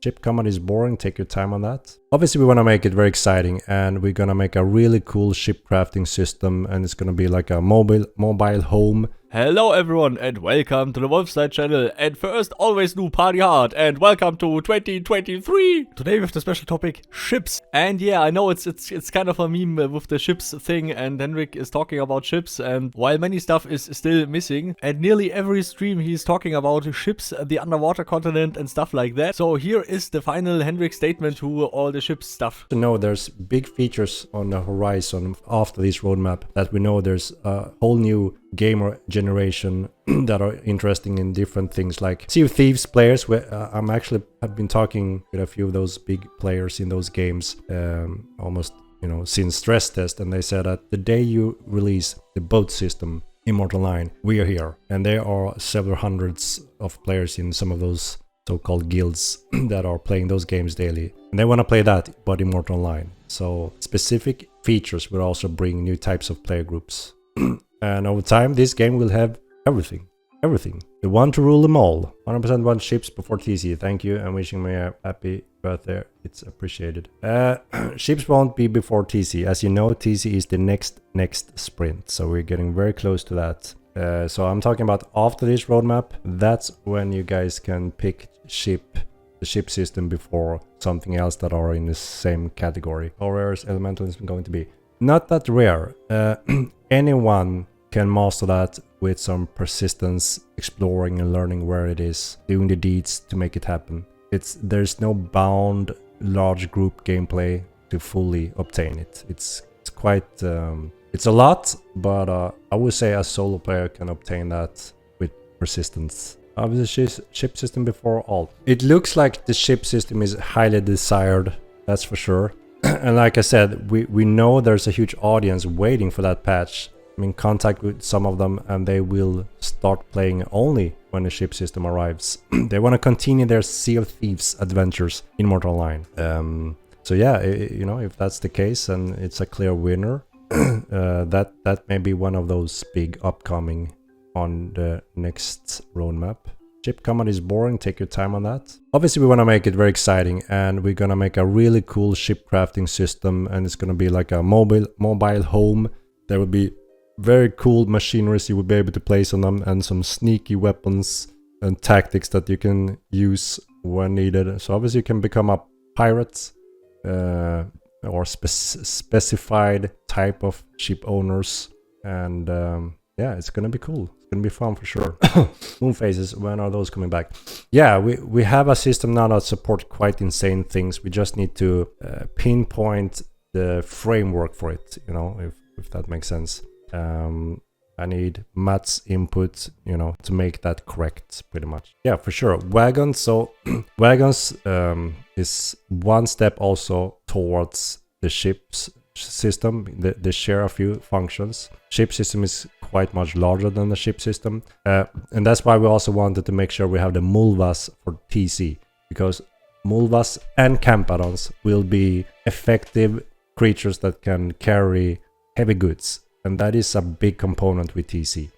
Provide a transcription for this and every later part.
Ship combat is boring, take your time on that. Obviously we want to make it very exciting, and we're gonna make a really cool ship crafting system, and it's gonna be like a mobile home. Hello everyone and welcome to the Wolfside channel, and first always do party hard and welcome to 2023! Today with the special topic ships. And yeah, I know it's kind of a meme with the ships thing, and Henrik is talking about ships, and while many stuff is still missing, and nearly every stream he's talking about ships, the underwater continent and stuff like that. So here is the final Henrik statement to all the ships stuff. To know there's big features on the horizon after this roadmap, that we know there's a whole new gamer generation that are interesting in different things like Sea of Thieves players. I've been talking with a few of those big players in those games almost, since stress test, and they said that the day you release the boat system Immortal Line, we are here. And there are several hundreds of players in some of those so-called guilds that are playing those games daily, and they want to play that but Immortal Line. So specific features will also bring new types of player groups. And over time, this game will have everything. Everything. The one to rule them all. 100% want ships before TC. Thank you, and wishing me a happy birthday. It's appreciated. Ships won't be before TC. As you know, TC is the next sprint. So we're getting very close to that. So I'm talking about after this roadmap. That's when you guys can pick the ship system before something else that are in the same category. How rare is Elemental is going to be? Not that rare. Anyone can master that with some persistence, exploring and learning where it is, doing the deeds to make it happen. There's no bound large group gameplay to fully obtain it. It's quite it's a lot, but I would say a solo player can obtain that with persistence. Obviously, ship system before all. It looks like the ship system is highly desired, that's for sure. And like I said, we know there's a huge audience waiting for that patch. I'm in contact with some of them, and they will start playing only when the ship system arrives. They want to continue their Sea of Thieves adventures in Immortal Line. So yeah, if that's the case and it's a clear winner, that may be one of those big upcoming on the next roadmap. Ship combat is boring, take your time on that. Obviously we want to make it very exciting, and we're gonna make a really cool ship crafting system, and it's gonna be like a mobile home. There will be very cool machineries you will be able to place on them, and some sneaky weapons and tactics that you can use when needed. So obviously you can become a pirate or specified type of ship owners, and yeah, it's gonna be cool. It's gonna be fun for sure. Moon phases, when are those coming back? Yeah, we have a system now that supports quite insane things. We just need to pinpoint the framework for it, if that makes sense. I need Matt's input, to make that correct, pretty much. Yeah, for sure. Wagons. So Wagons is one step also towards the ships system. They share a few functions. Ship system is quite much larger than the ship system, and that's why we also wanted to make sure we have the Mulvas for TC, because Mulvas and Campadons will be effective creatures that can carry heavy goods, and that is a big component with TC.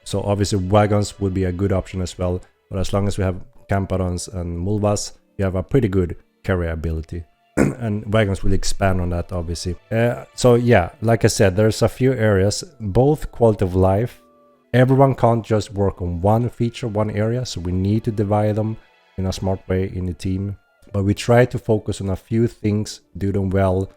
So obviously Wagons would be a good option as well, but as long as we have Campadons and Mulvas, you have a pretty good carry ability. And Wagons will expand on that, obviously. So yeah, like I said, there's a few areas, both quality of life. Everyone can't just work on one feature, one area, so we need to divide them in a smart way in the team. But we try to focus on a few things, do them well,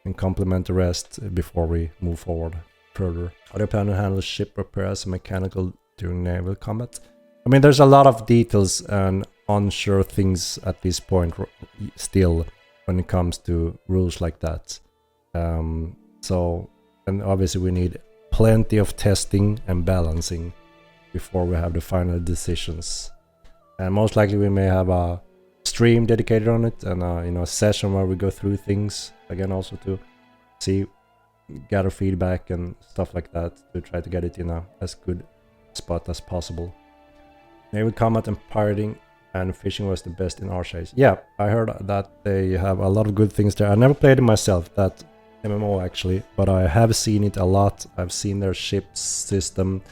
and complement the rest before we move forward further. How do you plan to handle ship repairs and mechanical during naval combat? I mean, there's a lot of details and unsure things at this point still, when it comes to rules like that. And obviously we need plenty of testing and balancing before we have the final decisions. And most likely we may have a stream dedicated on it, and a session where we go through things again, also to gather feedback and stuff like that, to try to get it in a as good spot as possible. Naval combat and pirating and fishing was the best in Archage. Yeah, I heard that they have a lot of good things there. I never played it myself, that MMO actually, but I have seen it a lot. I've seen their ship system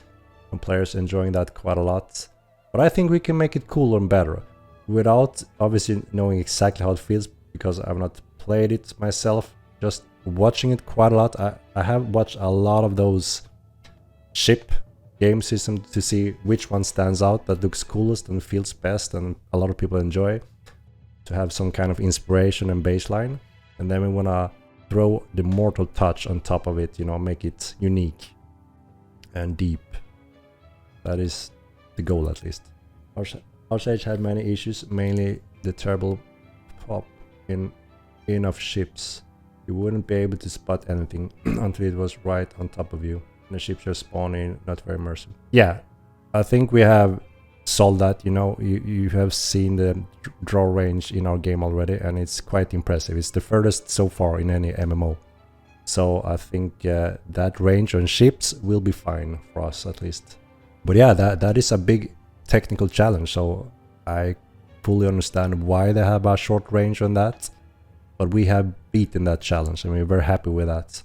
and players enjoying that quite a lot. But I think we can make it cooler and better. without obviously knowing exactly how it feels, because I've not played it myself, just watching it quite a lot. I have watched a lot of those ship game systems to see which one stands out, that looks coolest and feels best and a lot of people enjoy, to have some kind of inspiration and baseline. And then we want to throw the mortal touch on top of it, you know, make it unique and deep. That is the goal, at least. Archage had many issues, mainly the terrible pop in of ships. You wouldn't be able to spot anything until it was right on top of you. And the ships are spawning, not very immersive. Yeah, I think we have solved that. You know, you have seen the draw range in our game already, and it's quite impressive. It's the furthest so far in any MMO. So I think that range on ships will be fine for us, at least. But yeah, that is a big technical challenge, so I fully understand why they have a short range on that. But we have beaten that challenge, and we're very happy with that.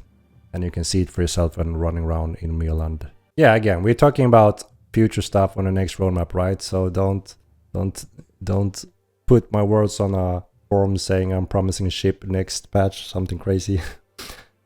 And you can see it for yourself when running around in Milan. Yeah, again, we're talking about future stuff on the next roadmap, right? So don't put my words on a forum saying I'm promising a ship next patch, something crazy.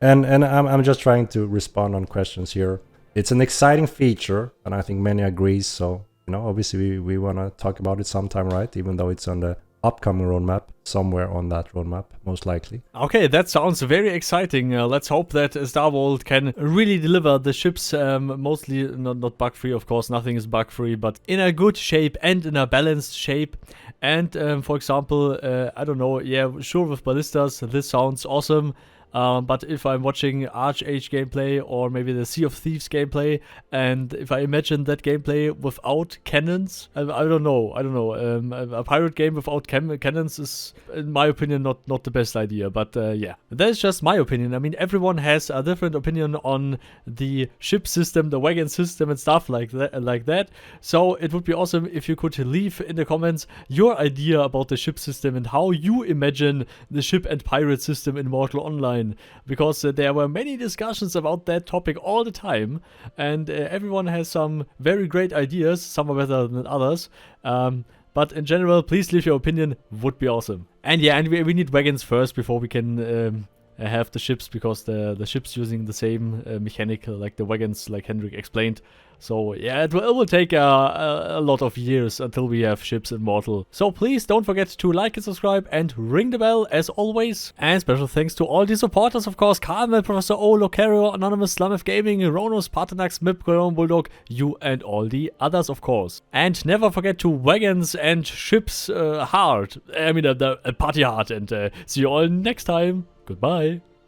and I'm just trying to respond on questions here. It's an exciting feature, and I think many agree. So, you know, obviously we want to talk about it sometime, right? Even though it's on the upcoming roadmap, somewhere on that roadmap, most likely. Okay, that sounds very exciting. Let's hope that Starvolt can really deliver the ships, mostly not bug-free, of course, nothing is bug-free, but in a good shape and in a balanced shape. And for example, I don't know, yeah, sure, with ballistas, this sounds awesome. But if I'm watching Archage gameplay or maybe the Sea of Thieves gameplay, and if I imagine that gameplay without cannons, I don't know. A pirate game without cannons is, in my opinion, not the best idea. But yeah, that's just my opinion. I mean, everyone has a different opinion on the ship system, the wagon system, and stuff like that. So it would be awesome if you could leave in the comments your idea about the ship system and how you imagine the ship and pirate system in Mortal Online. Because there were many discussions about that topic all the time, and everyone has some very great ideas. Some are better than others, but in general, please leave your opinion, would be awesome. And yeah, and we need wagons first before we can have the ships, because the ships using the same mechanic like the wagons, like Henrik explained. So yeah, it will take a lot of years until we have ships in Mortal. So please don't forget to like and subscribe and ring the bell as always. And special thanks to all the supporters, of course: Carmel, Professor O, Lukario, Anonymous, Slamf Gaming, Rhonus, Paarthurnax, Mip, Cologne, Bulldog, you and all the others, of course. And never forget to wagons and ships hard. I mean, party hard. And see you all next time. Goodbye.